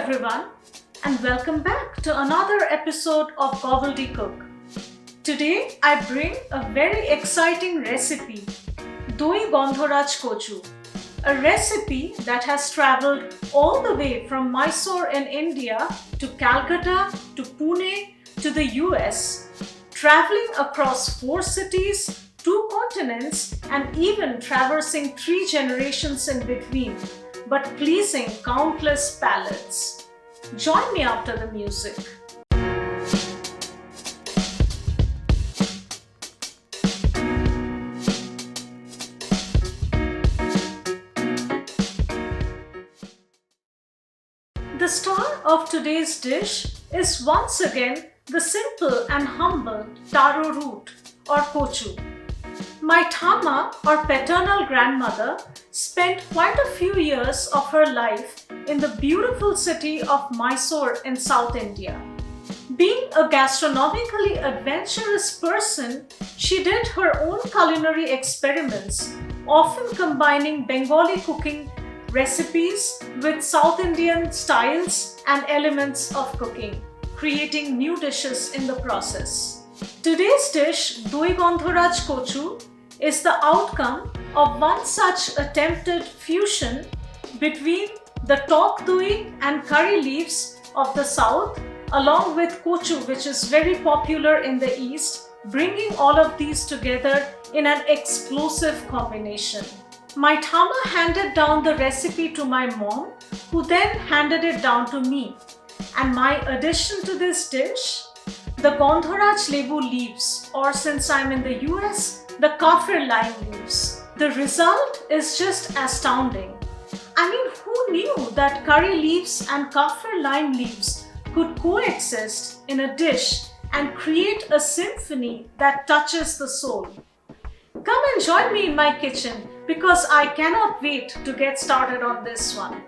everyone, and welcome back to another episode of Gobbledycook. Today I bring a very exciting recipe, Doi Gondhoraj Kochu, a recipe that has travelled all the way from Mysore in India to Calcutta to Pune to the US, travelling across 4 cities, 2 continents, and even traversing 3 generations in between, but pleasing countless palates. Join me after the music. The star of today's dish is once again the simple and humble taro root or kochu. My Thama or paternal grandmother spent quite a few years of her life in the beautiful city of Mysore in South India. Being a gastronomically adventurous person, she did her own culinary experiments, often combining Bengali cooking recipes with South Indian styles and elements of cooking, creating new dishes in the process. Today's dish, Doi Gondhoraj Kochu, is the outcome of one such attempted fusion between the tok doi and curry leaves of the south, along with kochu, which is very popular in the east, bringing all of these together in an explosive combination. My Thama handed down the recipe to my mom, who then handed it down to me. And my addition to this dish, the Gondhoraj lebu leaves, or since I'm in the US, the Kaffir Lime leaves. The result is just astounding. I mean, who knew that curry leaves and Kaffir Lime leaves could coexist in a dish and create a symphony that touches the soul? Come and join me in my kitchen because I cannot wait to get started on this one.